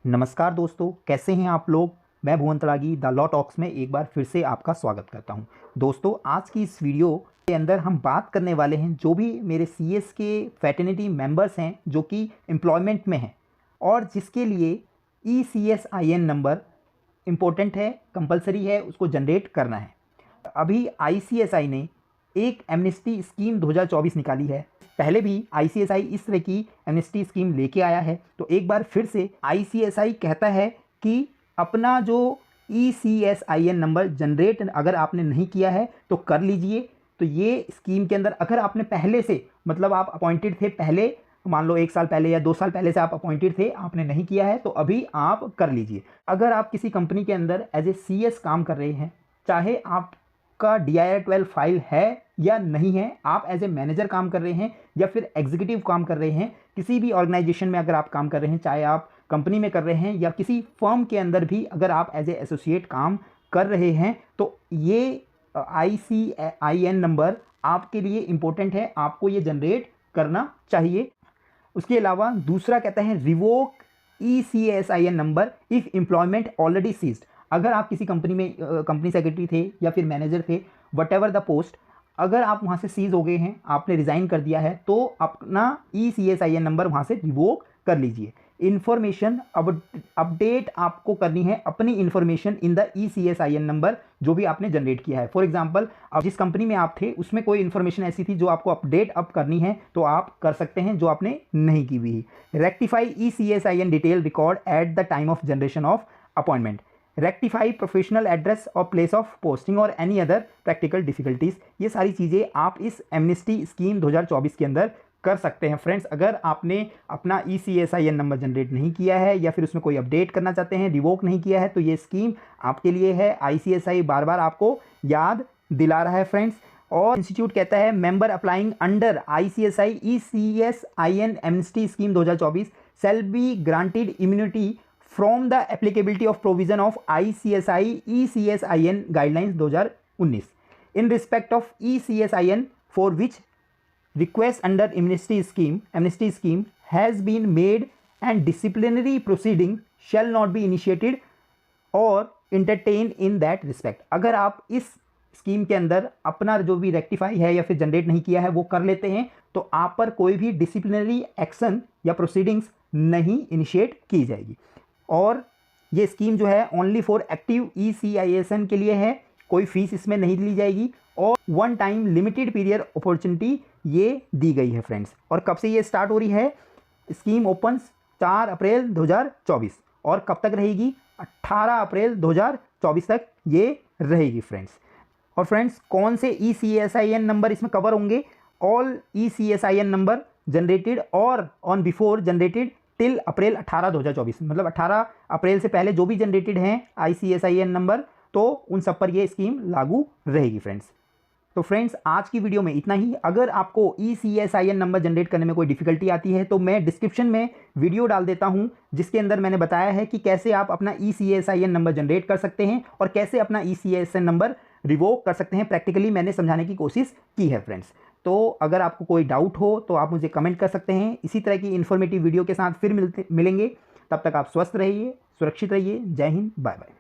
नमस्कार दोस्तों, कैसे हैं आप लोग। मैं भुवन तड़ागी द लॉ टॉक्स में एक बार फिर से आपका स्वागत करता हूं। दोस्तों, आज की इस वीडियो के अंदर हम बात करने वाले हैं जो भी मेरे सीएस के फैटर्निटी मेंबर्स हैं जो कि एम्प्लॉयमेंट में हैं और जिसके लिए ECSIN नंबर इम्पोर्टेंट है, कंपलसरी है, उसको जनरेट करना है। अभी ICSI ने एक एमनेस्टी स्कीम 2024 निकाली है। पहले भी ICSI इस तरह की एमनेस्टी स्कीम लेके आया है, तो एक बार फिर से ICSI कहता है कि अपना जो ECSIN नंबर जनरेट अगर आपने नहीं किया है तो कर लीजिए। तो ये स्कीम के अंदर अगर आपने पहले से मतलब आप अपॉइंटेड थे, पहले मान लो 1 साल पहले या 2 साल पहले से आप अपॉइंटेड थे, आपने नहीं किया है तो अभी आप कर लीजिए। अगर आप किसी कंपनी के अंदर एज ए CS काम कर रहे हैं, चाहे आपका DIR 12 फाइल है या नहीं है, आप एज ए मैनेजर काम कर रहे हैं या फिर एग्जीक्यूटिव काम कर रहे हैं, किसी भी ऑर्गेनाइजेशन में अगर आप काम कर रहे हैं, चाहे आप कंपनी में कर रहे हैं या किसी फर्म के अंदर भी अगर आप एज ए एसोसिएट काम कर रहे हैं, तो ये ICSIN नंबर आपके लिए इम्पोर्टेंट है, आपको ये जनरेट करना चाहिए। उसके अलावा दूसरा कहता है revoke ECSIN number if employment already ceased. अगर आप किसी कंपनी में कंपनी सेक्रेटरी थे या फिर मैनेजर थे, वट एवर द पोस्ट, अगर आप वहाँ से सीज हो गए हैं, आपने रिज़ाइन कर दिया है, तो अपना ECSIN नंबर वहाँ से रिवोक कर लीजिए। इन्फॉर्मेशन अपडेट आपको करनी है अपनी information in the ECSIN number जो भी आपने जनरेट किया है। फॉर एग्जांपल, अब जिस कंपनी में आप थे उसमें कोई इन्फॉर्मेशन ऐसी थी जो आपको अपडेट अप करनी है तो आप कर सकते हैं, जो आपने नहीं की हुई। Rectify ECSIN detail record at the time of generation of appointment. Rectify professional address और प्लेस ऑफ पोस्टिंग और एनी अदर प्रैक्टिकल डिफिकल्टीज। ये सारी चीज़ें आप इस एमनेस्टी स्कीम 2024 के अंदर कर सकते हैं। फ्रेंड्स, अगर आपने अपना ECSIN नंबर जनरेट नहीं किया है या फिर उसमें कोई अपडेट करना चाहते हैं, रिवोक नहीं किया है, तो ये स्कीम आपके लिए है। ICSI बार बार आपको याद दिला रहा है फ्रेंड्स। और इंस्टीट्यूट कहता है member applying under ICSI ECSIN amnesty scheme 2024 shall be granted immunity from the applicability of provision of ICSI ECSIN guidelines 2019 in respect of ECSIN for which request under amnesty scheme has been made and disciplinary proceeding shall not be initiated or entertained in that respect। अगर आप इस scheme के अंदर अपना जो भी rectify है या फिर जनरेट नहीं किया है वो कर लेते हैं तो आप पर कोई भी डिसिप्लिनरी एक्शन या प्रोसीडिंग्स नहीं इनिशिएट की जाएगी। और ये स्कीम जो है ओनली फॉर एक्टिव ECSIN के लिए है, कोई फीस इसमें नहीं ली जाएगी और 1 टाइम लिमिटेड पीरियड अपॉर्चुनिटी ये दी गई है फ्रेंड्स। और कब से ये स्टार्ट हो रही है? स्कीम ओपन्स 4 अप्रैल 2024 और कब तक रहेगी? 18 अप्रैल 2024 तक ये रहेगी फ्रेंड्स। और फ्रेंड्स, कौन से ECSIN नंबर इसमें कवर होंगे? ऑल ECSIN नंबर जनरेटेड और on before generated till April 18 2024, मतलब 18 अप्रैल से पहले जो भी जनरेटेड हैं ICSIN नंबर, तो उन सब पर ये स्कीम लागू रहेगी फ्रेंड्स। तो फ्रेंड्स, आज की वीडियो में इतना ही। अगर आपको ECSIN नंबर जनरेट करने में कोई डिफिकल्टी आती है तो मैं डिस्क्रिप्शन में वीडियो डाल देता हूं जिसके अंदर मैंने बताया है कि कैसे आप अपना ECSIN नंबर जनरेट कर सकते हैं और कैसे अपना ECSIN नंबर रिवोक कर सकते हैं। प्रैक्टिकली मैंने समझाने की कोशिश की है फ्रेंड्स। तो अगर आपको कोई डाउट हो तो आप मुझे कमेंट कर सकते हैं। इसी तरह की इन्फॉर्मेटिव वीडियो के साथ फिर मिलेंगे। तब तक आप स्वस्थ रहिए, सुरक्षित रहिए। जय हिंद, बाय बाय।